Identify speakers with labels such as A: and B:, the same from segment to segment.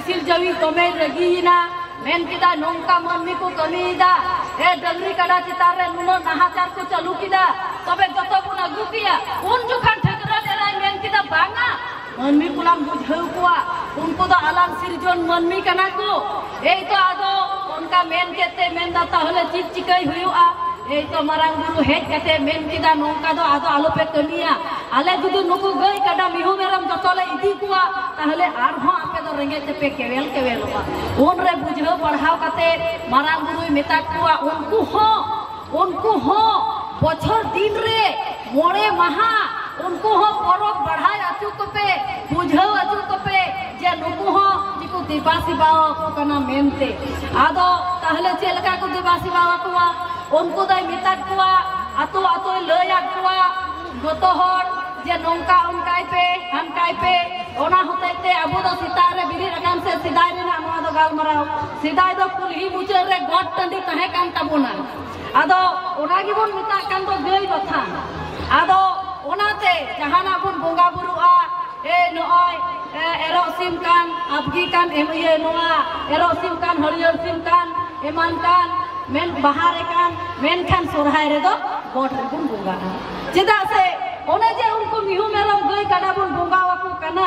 A: Cecil जवी तमे रगीना main किदा नोंका मनमी को कमीदा ए dungaree कड़ा चितारे नुनो नाहाचार को चालू किदा तबे जतो बुन अगु किया उन जुखान ठेकरा देराय मेन किदा बांगा मनमी कुलाम बुझाव कुआ उनको तो आलाम सिरजन मनमी कना को ए तो आदो उनका मेन केते मेन दा ताहले चिक चिकई हुआ ए तो मारांग गुरु हेज कते मेन किदा नोंका दो आदो आलो पे कमिया आले जुदु नुकु गई कड़ा मिहु मेरम जतोले इदी कुआ ताहले आर हो आपे दो रेंगे पे केवेल केवेलवा उन रे बुझाव पढ़ाव कते मारांग गुरु मेता कुआ उनको हो बछर दिन रे मोड़े महा उनको हो परब बढ़ाई आचु कपे बुझाव आचु कपे जे नुकु हो जिको दिवासी बावा को कना मेनते आदो ताहले चेलका को दिवासी बावा कुआ उनको दई मिता कुआ आतो आतो लया कुआ गोतो हर जे नोंका उनकाई पे हनकाई पे ओना होतेते अबो दो सितारे बिरी रकाम से सिदाय ना नोआ दो गालमराव सिदाय दो कुलही मुचर रे गट टंडी तहे कान ताबोना आदो ओना गिबोन मिता कान दो गई बथा आदो ओनाते जहाना बुन बोंगा बुरुआ ए नोय एरो सिम कान अबगी कान एमये नोआ एरो सिम कान हरियर सिम कान एमान कान मेन बाहर कान मेन खान सोरहाय रे दो गोट रे बुन बोंगा चेदा से ओने जे उनको मिहु मेरम गई काडा बुन बोंगा वाकू कना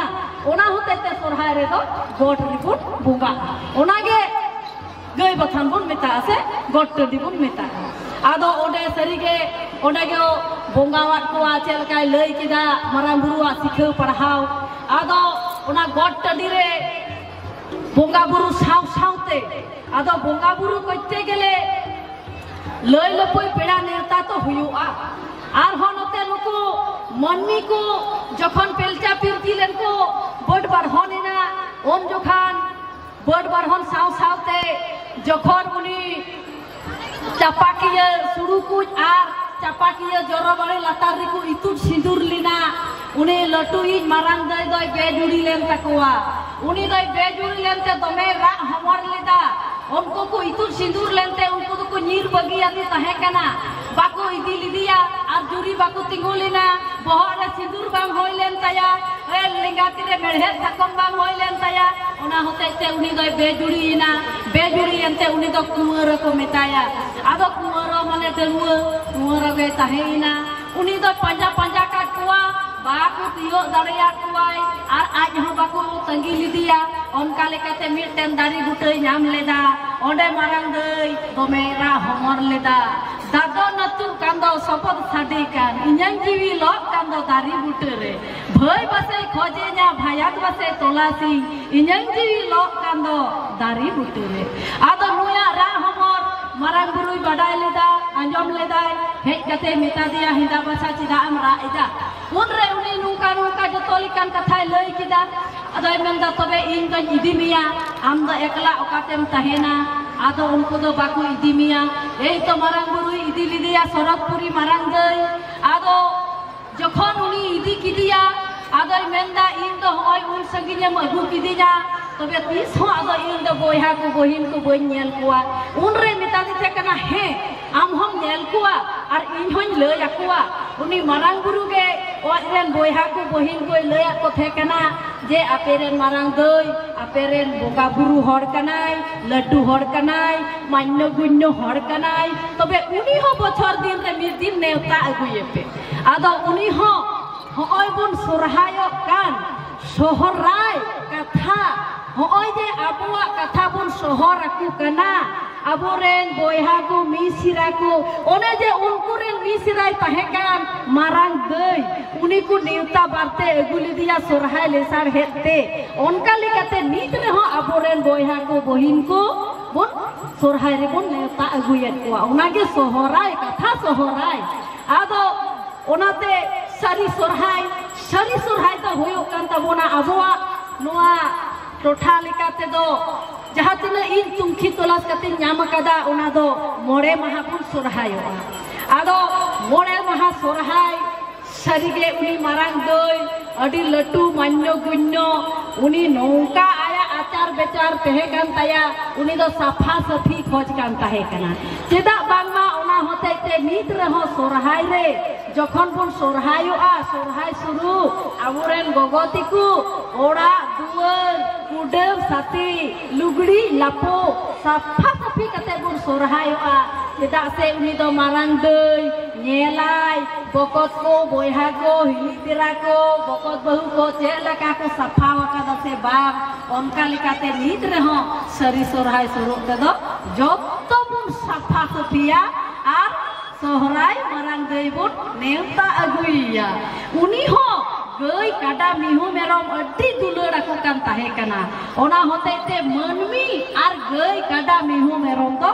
A: ओना होते ते सोरहाय रे दो गोट रे बुन बोंगा ओना गे गई बथान बुन मेता से गोट रे बुन मेता आदो ओडे सरीगे ओडे गे बोंगावाट को आचेल काय लई किदा मारांग बुरुआ सिखौ पढ़ाव आदो ओना गोट टडी रे बोंगा बुरु साव सावते आदो बोंगा बुरु कइते गेले लई लपई पेड़ा नेता तो हुयुआ आर होनते नुकु मनमी को जखन पेलचा पिरती लेन को बड बारहनिना ओन जखान बड बारहन साव सावते जखन उनी चापाकिया सुडू कुछ आर चापाकिया जोरो बड़े लतार रे को इतुर सिंदूर लिना उनी लटुई मारांग दई दई बेजुड़ी लेन तकवा उनी दई बेजुड़ी लेनते दमे रा हमर लेदा उनको को इतुर सिंदूर लेनते उनको तो को नीर बगी आदि तहे कना बाको इदी लिदिया आर जुरी बाको तिंगुलिना बहर रे सिंदूर बाम होय लेन तया ए लिंगाती रे मेढ़े थकम बाम होय लेन तया ओना होते ते उनी दई बेजुड़ी एनते उनी दो कुंवर को मेताया आदो कुंवर माने डंगुआ कुंवर गे तहेना उनी दो पंजा पंजा काट कुआ बाको तियो दाड़िया कुआई आर आज हो बाको तंगी लिदिया ओनका लेकाते मिटन दाड़ी गुटई नाम लेदा ओंडे मारांग दई दोमेरा हमर लेदा दादो नतु कांदो सपद साडी कान इन्यां जीवी लक कांदो दारी बुटरे भय बसे खोजे냐 भायात बसे तोलासी इन्यां जीवी लक कांदो दारी बुटरे आदो नुया रा हमर मारांग बुरुई बाडाय लेदा आंजम लेदाय हेज कते मेता दिया हिंदा भाषा चिदा हमरा इदा उनरे उनी नुका नुका जतो लिकान कथाय लई किदा अदय मेंदा तबे इन गन इदी मिया आम द एकला ओकातेम तहेना आदो उनको दो बाकू इदी मिया एई तो मारांग बुरुई इदी लिदिया सरतपुरी मारांग दई आदो जखन उनी इदी किदिया आदय मेंदा इन दो होय उन संगिने अगु किदिया तबे तीस हो आदो इन दो बोया को बहिन को बन नेल कुआ उनरे मेता दिते कना हे आम हम नेल कुआ आर इन होय लय आकुआ उनी मारांग बुरु गे ओरेन बोया को बहिन को लय को थे कना जे आपेरेन मारांग दई आपेरेन बोगा बुरु हर कनाय लड्डू हर कनाय मान्य गुन्य हर कनाय तबे उनी हो बछर दिन रे मिर दिन नेवता अगुये पे आदो उनी हो होय बुन सोरहायो कान सोहराय कथा होय जे आबुआ कथा बुन सोहर आकु कना आबोरेन बोया को मिसिरा को ओने जे उनकुरेन मिसिराय तहेकान मारांग दई उनी को नेवता बारते अगुली दिया सोरहाय लेसार हेते ओनका लिकाते नीत रे हो आबोरेन बोया को बहिन को बुन सोरहाय रे बुन नेवता अगुयेत को ओनागे सोहराय कथा सोहराय आदो ओनाते सारी सोरहाय तो होयो कान ताबोना आबोआ नोआ टोठा लिकाते दो जहाँ तिना इन तुमखी तलाश कते नाम कदा ओना दो मोड़े महा बुन सोरहायोआ आदो मोड़े महा सोरहाय सरीगे उनी मारांग दई अडी लटू मान्य गुन्य उनी नौका आया आचार बेचार तहे कान ताया उनी दो साफा सफी खोज कान तहे कना चेदा बांगमा ओना होते ते नीत रहो सोरहाय रे जखन बुन सोरहायोआ सोरहाय शुरू आबोरेन गगतिकु ओड़ा दुआर कुडेम sati lugri lapo safa sapi kate bun sorhayoa tidak se uni do marang deui nyelai bokot ko boyha ko hilitira ko bokot bahu ko celaka ko safa wakada se bang onka likate nit reho sari sorhai suruk tedo jotto bun safa sapia ar sohrai marang deui bun neuta aguiya uni ho gay kada mihu merom adi dulur aku kan tahe kana ona hotete manmi ar gay kada mihu merom to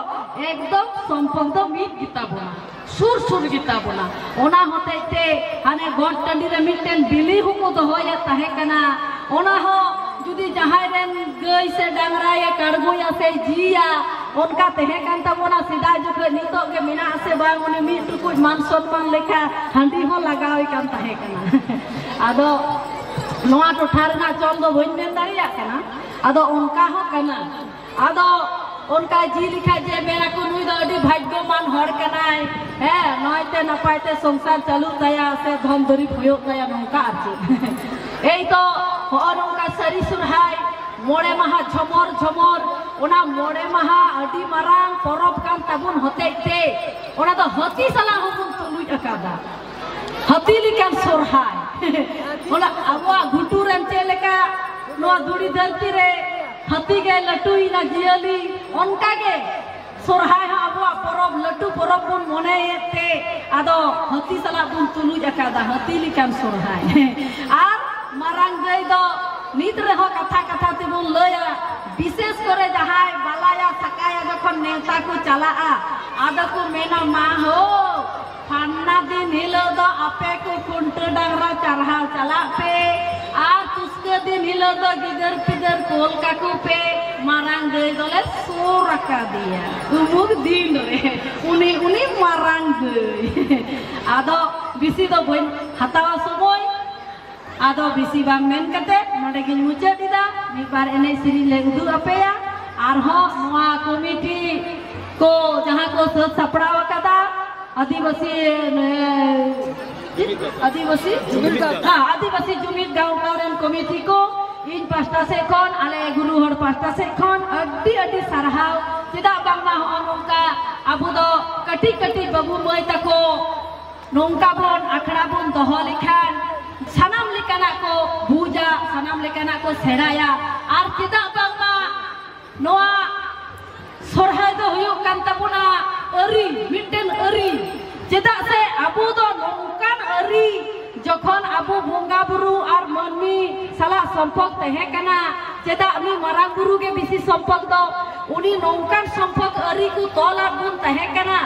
A: ekdom sompong to mit kita bona sur kita bona ona hotete hane god tandi re mitten bili huko to hoya tahe kana ona ho judi jahai ren gay se dangra ya kargoya se jiya onka tehe kan ta bona sida jukhe nitok ge mina se bang uni mit tukuj mansot bang lekha handi ho lagawi kan tahe kana ado noa टोठा रना चल दो बन main दारिया कना आदो उनका हो कना आदो उनका जी लिखा जे मेरा को नुई दो अडी भाग्यमान हर कनाय हे नयते नपायते संसार चालू तया से धन दरी भयो तया नंका आछि एई तो हर उनका सरी सुरहाय मोड़े महा झमर झमर ओना मोड़े महा अडी मारांग परब कान ताबुन होतेते ओना तो हती सला हुकुम तुलुई अकादा हती लिकान सोरहाय ओला अबवा घुटुरन चेलेका नो दुड़ी धरती रे हती गे लटुई ना जियली उनका गे सोरहाय हा अबवा परब लटु परब बन मनेते आदो हती सला बुन तुलु जकादा हती लिकान सोरहाय आर मारांग गई दो नित रहो कथा कथा ते बुन लया विशेष करे जहाय बालाया सकाया जखन नेता को चला आदो को मेना मा हो फान्ना दिन हिलो दो आपे को कुंट डांगरा चरहाव चला पे आज उसके दिन हिलो दो गिदर पिदर कोल का को पे मारांग गई दोले सो रखा दिया उमुक दिन रे उनी मारांग गई आदो बिसी दो बन हतावा समय आदो बिसी बांग मेन कते नोडे गिन मुचे दिदा मी बार एने सिरी ले उदु अपेया आरहो नोआ कमिटी को जहां को सपड़ाव कदा आदिवासी जुमित गाँव गाँव कमिटी को इन पास्टा से कौन आले गुरु हर पास्टा से कौन अड्डी अड्डी सरहाव चिदा बांगमा हो नोंका अबु दो कटी कटी बाबू मई तको नोंका बोन आखड़ा बोन दोहो लिखान सनाम लिकाना को भूजा सनाम लिकाना को सेड़ाया आर चिदा बांगमा नोआ सोरहाय दो हुयुक कान ताबुना अरी मिटेन अरी चेदा से आबू दो नोंकान अरी जखन आबू बोंगा बुरु आर मनमी साला संपर्क तहे कना चेदा मी मारांग बुरु के बिसी संपर्क दो उनी नोंकान संपर्क अरी को तोला बुन तहे कना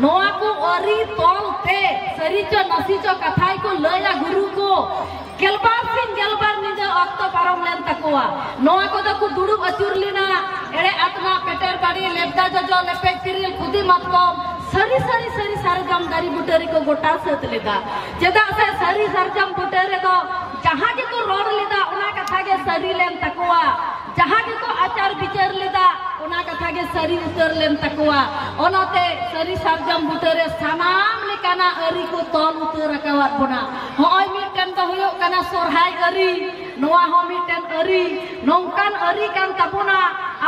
A: नोआ को अरी तोल ते सरीचो नसीचो कथाई को लया गुरु को गेलबार सिन गेलबार निजे अक्तो पारम लेन तकोआ नोआ को दो दुड़ुब अचुर लिना एड़े आत्मा पेटर बाड़ी लेबदा जजो लेपे तिरिल खुदी मत को सरी सरजम दारी बुटरी को गोटा सत लेदा चेदा से सरी सरजम बुटरे दो जहां के को रोड लेदा उना कथा के सरी लेन तकोआ जहां के को आचार विचार लेदा उना कथा के सरी उतर लेन तकोआ ओनते सरी सरजम बुटरे सनाम लेकाना अरी को तोल उतर रकावत बोना होय मिटन तो हुयो कना सोरहाय अरी नोआ हो मिटन अरी नोंकान अरी कान ताबुना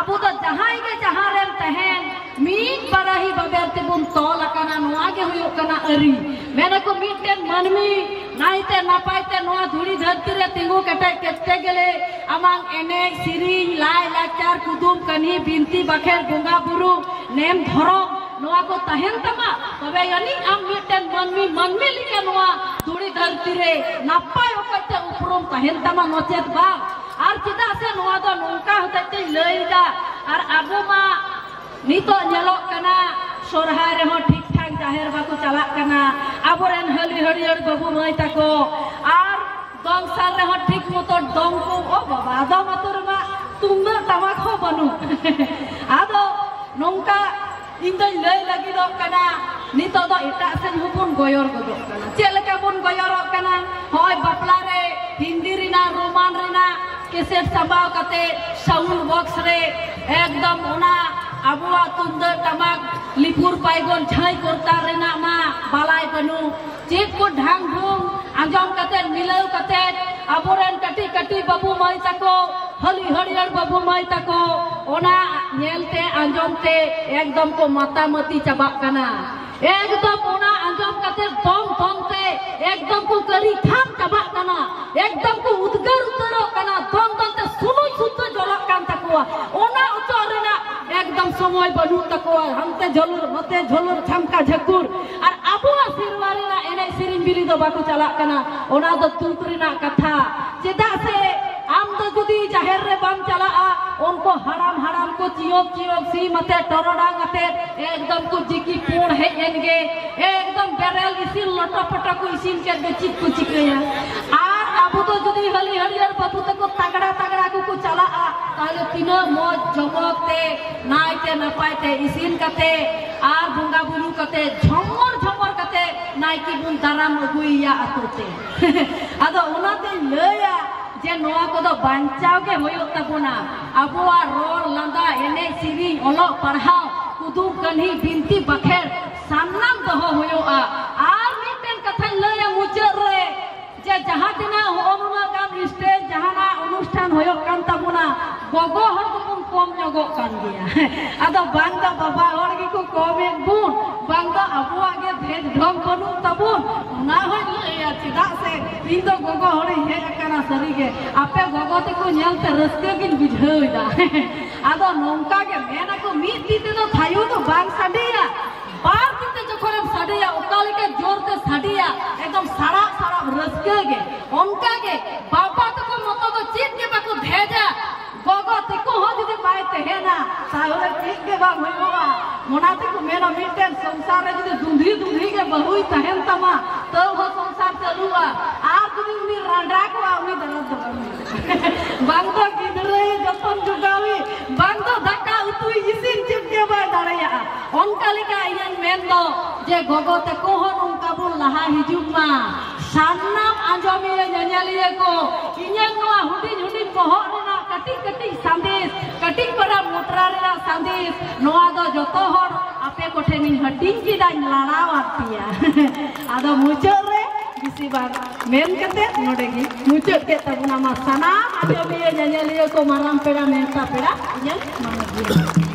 A: आबू दो जहां के जहां रेन तहेन मीट बराही बबेर तेबुन तोल कना नोआ के हुयो कना अरी मेरे को मिटन मनमी नाइते नापाइते नोआ धुड़ी धरती रे तिंगु कटे केते गेले अमांग एने सिरिंग लाई लाचार कुदुम कनी बिनती बखेर बोंगा बुरु नेम धरो नोआ को तहेन तमा तबे यानी आम मिटन मनमी लिके नोआ धुड़ी धरती रे नापाय ओकते उपरम तहेन तमा नचेत बा आर चिदा से नोआ दो नोंका होते लइदा आर आबो मा नितो नेलो कना सोरहाय रे हो ठीक ठाक जाहेर बाको चला कना आबोरेन हली हरियर बाबू मई ताको आर दंग साल रे हो ठीक मतो दंग को ओ बाबा आदो मतुर मा तुंगा तमा खो बनु आदो नोंका इंदो लई लगी दो कना नितो दो एटा सेन हुबुन गोयर गदो कना चेलका बुन गोयर कना होय बापला रे हिंदी रिना रोमान रिना केसेट सबाव कते साउंड बॉक्स रे एकदम ओना आबुआ तुंदर तमाक लिपुर पाइगोन झाई करता रेना मा बालाय बनु चेक को ढांग ढूंग आंजम कते मिलाव कते आबोरेन कटी कटी बाबू मई तको हली हरियर बाबू समय तको ओना नेलते आंजमते एकदम को मातामती चाबाक कना एकदम ओना आंजम कते दम दमते एकदम को करी खाम चाबाक कना एकदम को उद्गार उतरो कना दम दमते सुनु सुतो जरक कान तकोआ ओना उतरना एकदम समय बनू तकोआ हमते झलुर मते झलुर झमका झकुर और आबुआ सिरवारीना एने सिरिन बिली दो बाको चलाक कना ओना दो तुकरीना कथा चेदा से आम तो जुदी जाहिर रे बाम चला उनको हराम हराम को चियोक चियोक सी मते टरोडा गते एकदम को जिकी पूर्ण है एनगे एकदम बेरेल इसी लटा पटा को इसी के बेचिक को चिकया आर आबू तो जुदी हली हरियर बाबू तक तगड़ा तगड़ा को चला ताले तीनो मौज जमकते नाइते नपाइते इसिन कते आर बुंगा बुलू कते झमर झमर कते नाइकी बुन दाराम अगुइया आतोते आदो ओनाते लया जे नोआ को दो बांचाव के होयो तबुना अबुआ रोल लंदा एने सिरी ओलो पढ़ाओ कुदुम कन्ही बिनती बखेर सामनाम दहो होयो आर मिटेन कथा लया मुचर रे जे जहां दिना होनुना काम स्टेज जहाना अनुष्ठान होयो कान तबुना गोगो हर को कम जगो कान दिया आदो बांगा बाबा हर की को कमे गुण बांगा अबुआ के भेज ढंग बनु तबुन ना होय लया चिदा से इन दो गोगो हर हे कना सरी के आपे गोगो ते को नेलते रस्के किन बुझाइदा आदो नोंका के मेना को मीत दीते तो थायु तो बांग साडिया बार किते जखोरम साडिया उकाले के जोर ते साडिया एकदम सारा सारा रस्के के उनका के बाबा तो को मतो तो चीत के बाको भेजा गोगो ते को हो जदी पाइते है ना साहोरे ठीक के बा होइबा मोनाते को मेना मिटेन संसार रे जदी दुंधी दुंधी के बहुई तहन तमा तो हो संसार चलुआ आ जदी उनी रांडा को उनी दरद बांगो गिदरे जतन जुगावी बांगो धक्का उतुई इसिन चिपके बा दाड़या उनका लेका इयन मेन दो जे गोगो ते को हो उनका बुन लहा हिजुमा सान्नाम आंजमिए ननियालिए को इयन नोआ हुडिन हुडिन बहर रेना कटी कटी संदेश कटी परा मोटरा रेना संदेश नोआ दो जतो हर आपे कोठेनी हटिन की दाई लड़ावात पिया आदो मुचर रे किसी बार मेन कते नोडेगी मुचर के तबुना मा सनाम आंजमिए ननियालिए को माराम पेड़ा मेनता पेड़ा इयन मानगिया